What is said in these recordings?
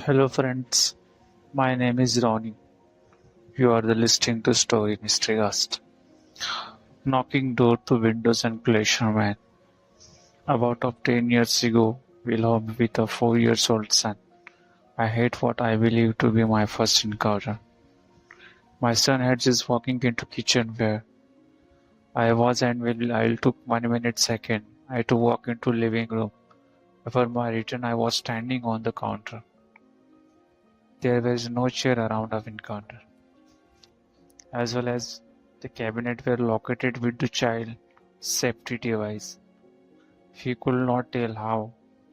Hello friends, my name is Ronnie. You are the listening to Story Mystery Ghost. Knocking door to windows and glacier man. About of 10 years ago, we home with a 4 years old son. I hate what I believe to be my first encounter. My son had just walking into kitchen where I was and will I took 1 minute second. I had to walk into living room. Before my return I was standing on the counter. There was no chair around of encounter. As well as the cabinet were located with the child safety device. He could not tell how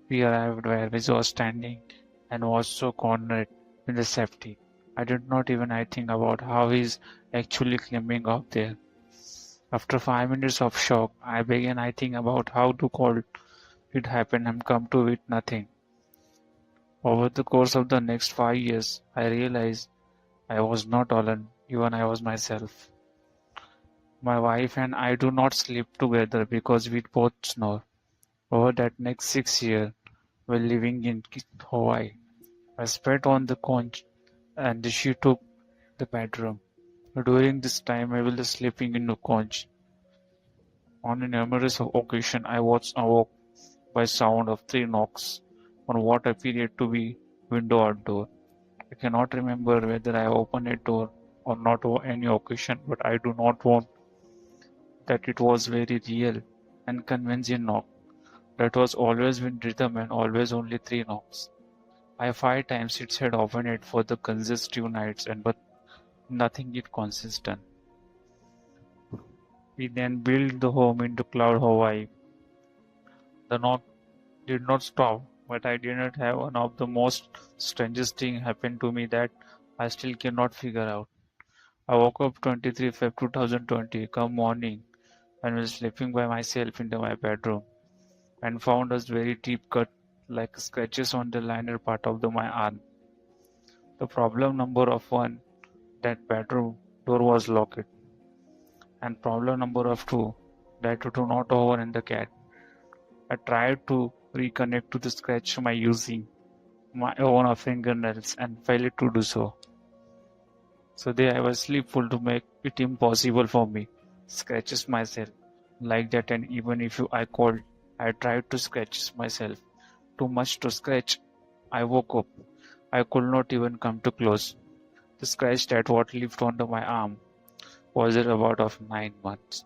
we arrived where we were standing and was so cornered in the safety. I did not even I think about how he's actually climbing up there. After 5 minutes of shock, I began I think about how to call it happen and come to it nothing. Over the course of the next 5 years, I realized I was not alone, even I was myself. My wife and I do not sleep together because we both snore. Over that next 6 years, while living in Hawaii, I spent on the couch and she took the bedroom. During this time, I was sleeping in the couch. On a numerous occasion, I was awoke by sound of 3 knocks on what appeared to be window or door. I cannot remember whether I opened a door or not on any occasion, but I do not want that it was very real and convincing knock. That was always with rhythm and always only 3 knocks. I 5 times it said open it for the consecutive nights and but nothing is consistent. We then built the home into Cloud Hawaii. The knock did not stop, but I did not have one of the most strangest thing happen to me that I still cannot figure out. I woke up 23 Feb 2020 come morning and was sleeping by myself into my bedroom and found a very deep cut like scratches on the liner part of my arm. The problem number of one, that bedroom door was locked, and problem number of two, that do not open the cat. I tried to reconnect to the scratch by using my own fingernails and failed to do so. So there I was sleepful to make it impossible for me. Scratches myself like that, and even if I called, I tried to scratch myself. Too much to scratch. I woke up. I could not even come too close. The scratch that was left onto my arm was there about of 9 months.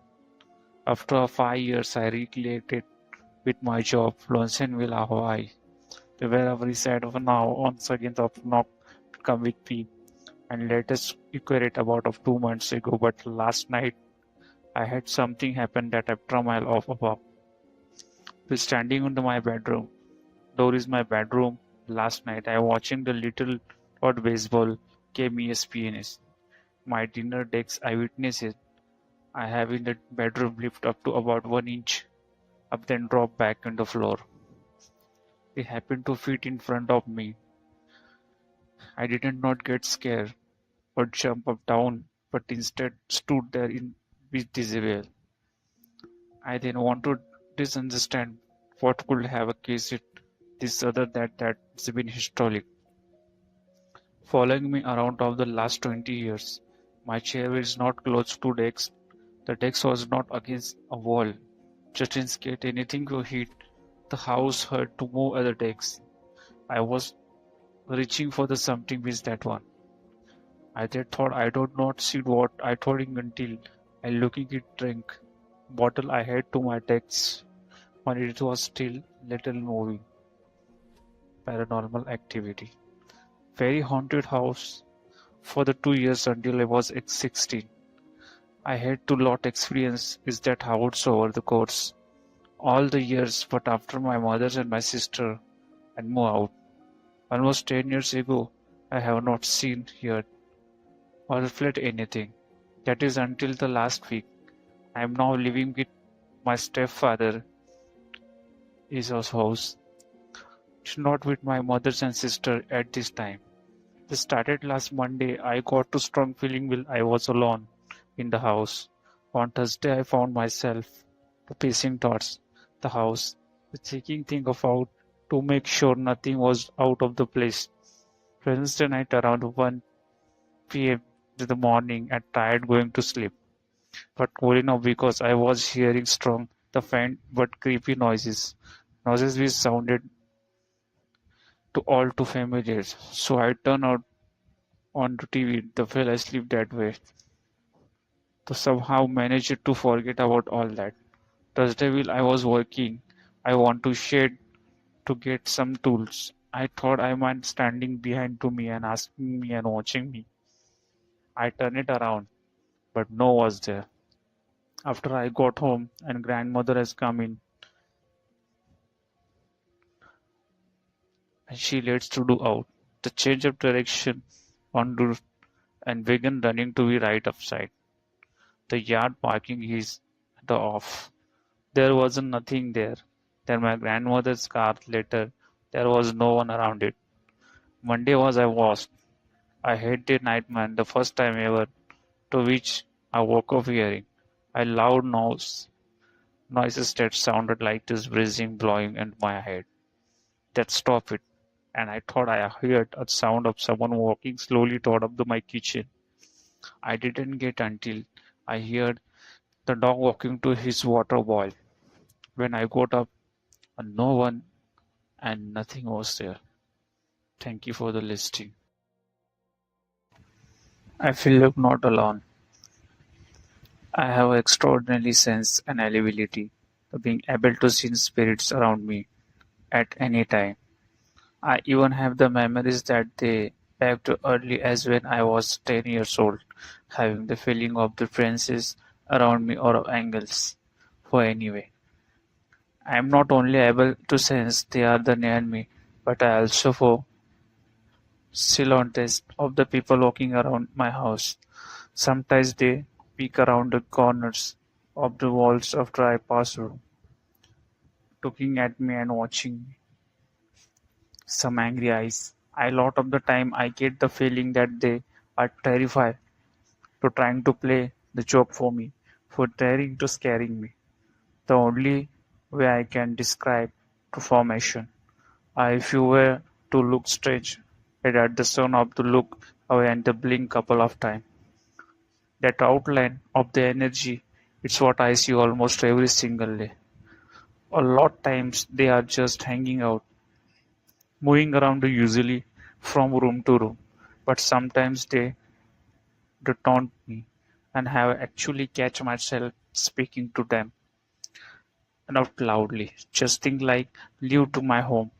After 5 years, I recreated with my job, Lonsonville, Hawaii. The where I reside of now once again of knock to come with me and latest equate about of 2 months ago. But last night I had something happen that after a mile off above. Was standing into my bedroom. Door is my bedroom. Last night I watching the little odd baseball game ESPNs. My dinner decks I witness it. I have in the bedroom lift up to about 1 inch up then drop back on the floor. They happened to fit in front of me. I did not get scared or jump up down, but instead stood there in with disbelief. I then want to disunderstand what could have a case it this other that's been historic. Following me around of the last 20 years. My chair is not close to desk. The desk was not against a wall. Just in case anything to hit, the house had to move other desks. I was reaching for the something with that one. I then thought I did not see what I thought until I looking at drink bottle I had to my desk when it was still little moving. Paranormal activity. Very haunted house for the 2 years until I was 16. I had to lot experience is that house over the course all the years, but after my mother and my sister and moved out almost 10 years ago, I have not seen, heard, or felt anything. That is until the last week. I am now living with my stepfather in his house, not with my mothers and sister at this time. This started last Monday. I got a strong feeling while I was alone in the house. On Thursday, I found myself pacing towards the house, checking things out to make sure nothing was out of the place. Wednesday night around 1 p.m. in the morning, I tried going to sleep, but cool enough because I was hearing strong, the faint but creepy noises. Noises which sounded to all too familiar. So I turned out on the TV. The fell asleep that way. So somehow managed to forget about all that. Thursday while I was working, I want to shed to get some tools. I thought I might standing behind to me and asking me and watching me. I turned it around, but no was there. After I got home and grandmother has come in and she lets to do out. The change of direction on the and began running to be right upside. The yard parking is the off. There was nothing there. Then my grandmother's car later. There was no one around it. Monday was I was. I had a nightmare the first time ever, to which I woke up hearing a loud noises that sounded like this breathing blowing in my head. That stopped it, and I thought I heard a sound of someone walking slowly toward my kitchen. I didn't get until I heard the dog walking to his water boil. When I got up, no one and nothing was there. Thank you for the listening. I feel like not alone. I have extraordinary sense and ability of being able to see spirits around me at any time. I even have the memories that they back to early as when I was 10 years old, having the feeling of the fences around me or angles. For anyway, I am not only able to sense they are the near me, but I also for silhouettes of the people walking around my house. Sometimes they peek around the corners of the walls after I pass through, looking at me and watching me. Some angry eyes. A lot of the time I get the feeling that they are terrified to trying to play the joke for me, for trying to scaring me. The only way I can describe the formation. If you were to look strange at the sun of the look away and the blink couple of times. That outline of the energy, it's what I see almost every single day. A lot times they are just hanging out, moving around usually from room to room. But sometimes they taunt me and have actually catch myself speaking to them not loudly, just think like leave to my home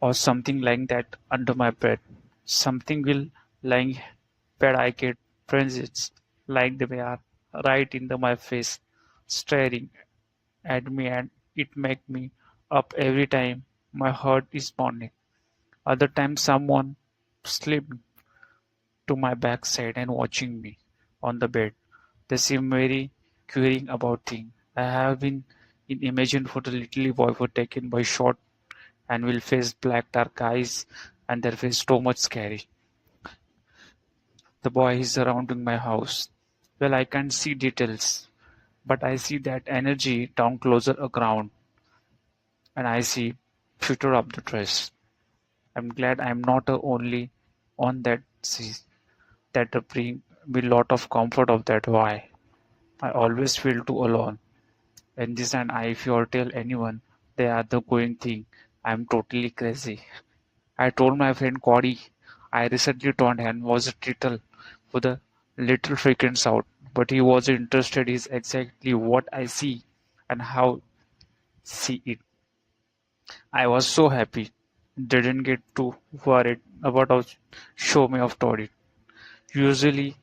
or something like that under my bed. Something will lying bed I get frenzies like they are right in my face, staring at me and it make me up every time my heart is pounding. Other times someone sleep to my backside and watching me on the bed. They seem very curious about things. I have been in imagine for the little boy who taken by shot and will face black dark eyes and their face so much scary. The boy is surrounding my house. Well, I can't see details, but I see that energy down closer a ground and I see future of the dress. I'm glad I'm not the only on that sea that bring me lot of comfort of that why. I always feel too alone. And this and I if you tell anyone they are the going thing, I'm totally crazy. I told my friend Cody I recently told him was a title for the little frequency out, but he was interested is exactly what I see and how see it. I was so happy. Didn't get too worried about how show me of Todd. Usually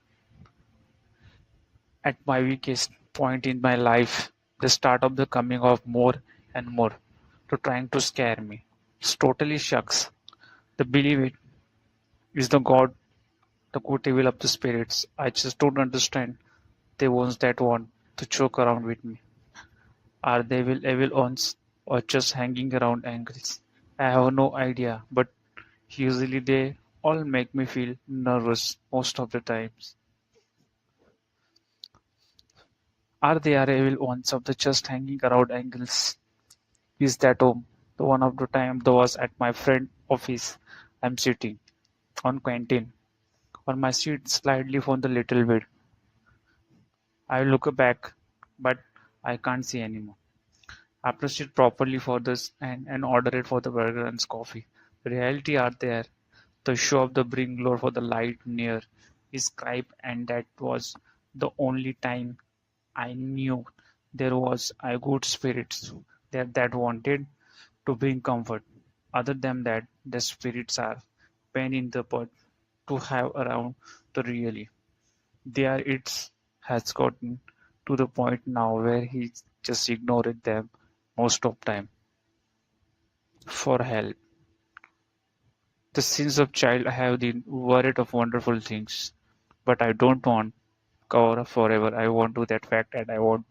at my weakest point in my life, the start of the coming of more and more to trying to scare me. It's totally shucks. The believe it is the God, the good evil of the spirits. I just don't understand the ones that want to choke around with me. Are they evil ones or just hanging around angles? I have no idea, but usually they all make me feel nervous most of the times. Are they are evil ones of the just hanging around angles? Is that home? The one of the time that was at my friend office I'm sitting. on canteen, or my seat slightly from the little bit. I look back, but I can't see anymore. I proceed properly for this and order it for the burger and coffee. The reality are there. The show of the bring glow for the light near his scribe, and that was the only time I knew there was a good spirits there that wanted to bring comfort. Other than that, the spirits are pain in the butt to have around the really. There it has gotten to the point now where he just ignored them most of time for help. The sins of child have been worried of wonderful things, but I don't want cover up forever. I want to that fact and I want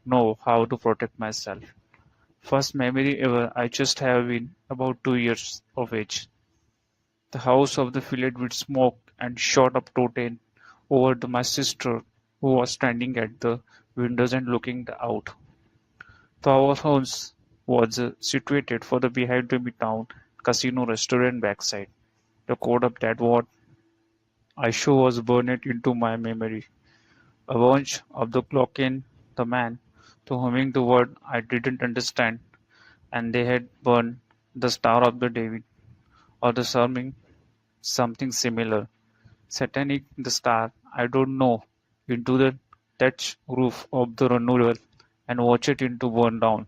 know how to protect myself. First memory ever, I just have been about 2 years of age. The house of the filled with smoke and shot up to 10 over to my sister who was standing at the windows and looking out. The our house was situated for the behind the town casino restaurant backside. The code of that what I show was burned into my memory. A bunch of the clock in the man to humming the word I didn't understand, and they had burned the Star of the David or the sermon something similar. Satanic the star, I don't know, into the thatch roof of the renewal and watch it into burn down.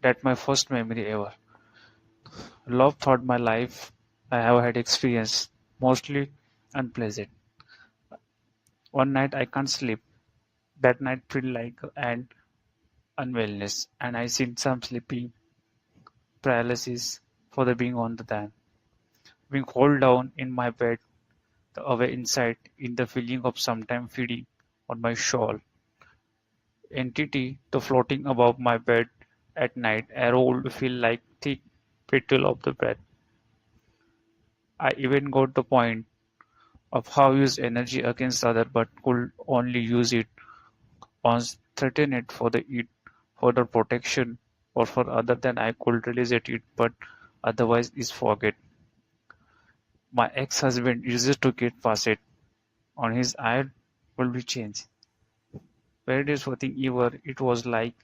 That my first memory ever. Love thought my life I have had experience, mostly unpleasant. One night I can't sleep. That night feel like an unwellness, and I seen some sleeping paralysis for the being on the time. Being hold down in my bed, the away inside, in the feeling of sometime feeding on my shawl. Entity, the floating above my bed at night, a roll feel like thick petal of the bed. I even got the point of how use energy against other but could only use it once threaten it for the it for the protection or for other than I could release it but otherwise is forget. My ex-husband uses to get past it. On his eye will be changed. Paradise nothing ever it was like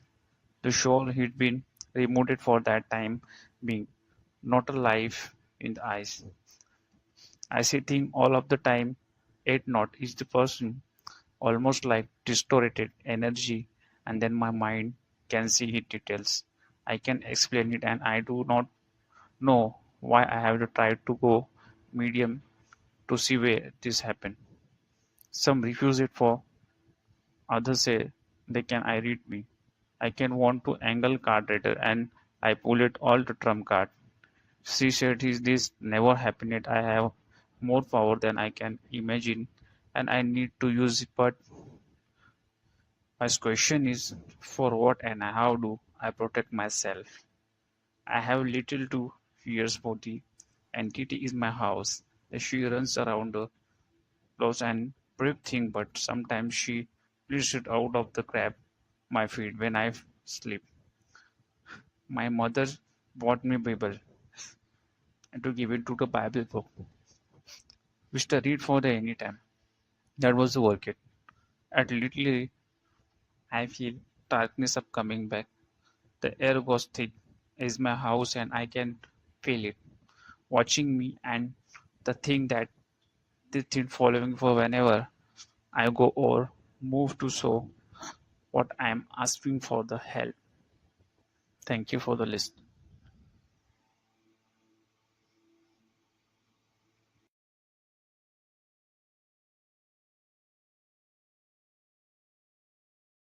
the shawl he'd been removed for that time being, not a life in the eyes. I see thing all of the time, yet not is the person, almost like distorted energy, and then my mind can see it details. I can explain it and I do not know why I have to try to go medium to see where this happen. Some refuse it for others say they can I read me. I can want to angle card reader and I pull it all to trump card. She said is this never happened yet I have more power than I can imagine and I need to use it but my question is for what and how do I protect myself? I have little to fears for the entity is my house. She runs around the close and brave thing but sometimes she lifts it out of the crab my feet when I sleep. My mother bought me Bible and to give it to the Bible book, which to read for the any time. That was the work it. At literally I feel darkness of coming back. The air was thick is my house and I can feel it watching me and the thing that the thing following for whenever I go or move to show what I am asking for the help. Thank you for the list.